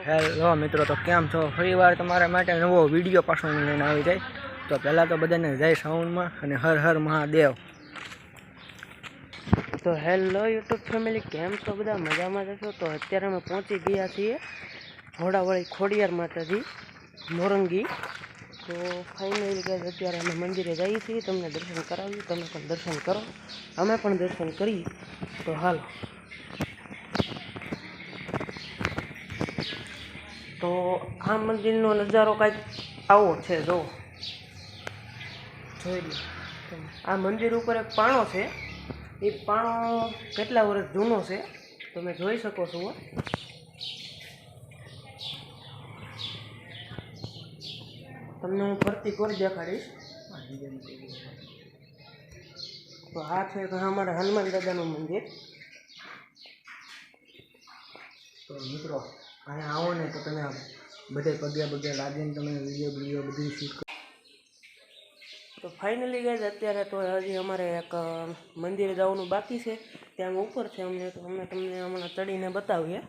Hello મિત્રો, તો કેમ છો? ફરીવાર તમારા માટે નવો વિડીયો પાછો લઈને આવી જાય. તો પહેલાં તો બધાને જય સાઉન્ડમાં અને હર હર મહાદેવ. તો હેલો યુટ્યુબ ફેમિલી, કેમ છો? બધા મજામાં જશો? તો અત્યારે અમે પહોંચી ગયા છીએ ઘોડાવાળી ખોડિયાર માતાજી મોરંગી. તો ફાઇનલી ગાઈસ અત્યારે અમે મંદિરે જઈએ છીએ, તમને દર્શન કરાવ્યું, તમે પણ દર્શન કરો, અમે પણ દર્શન કરી. તો હાલો. તો આ મંદિરનો નજારો કાંઈક આવો છે, જો જોઈ લો. આ મંદિર ઉપર એક પાણો છે, એ પાણો કેટલા વર્ષ જૂનો છે તમે જોઈ શકો છો. તમને હું ફરતી કરી દેખાડીશ. તો આ છે અમારા હનુમાન દાદાનું મંદિર. તો મિત્રો અહીંયા આવો ને તો તમે બધે પગે લાગીને તમે વિડીયો બધી શૂટ કરો. તો ફાઇનલી ગાઈઝ અત્યારે તો હજી અમારે એક મંદિરે જવાનું બાકી છે, ત્યાં ઉપર છે અમને. તો અમે તમને હમણાં ચડીને બતાવીએ.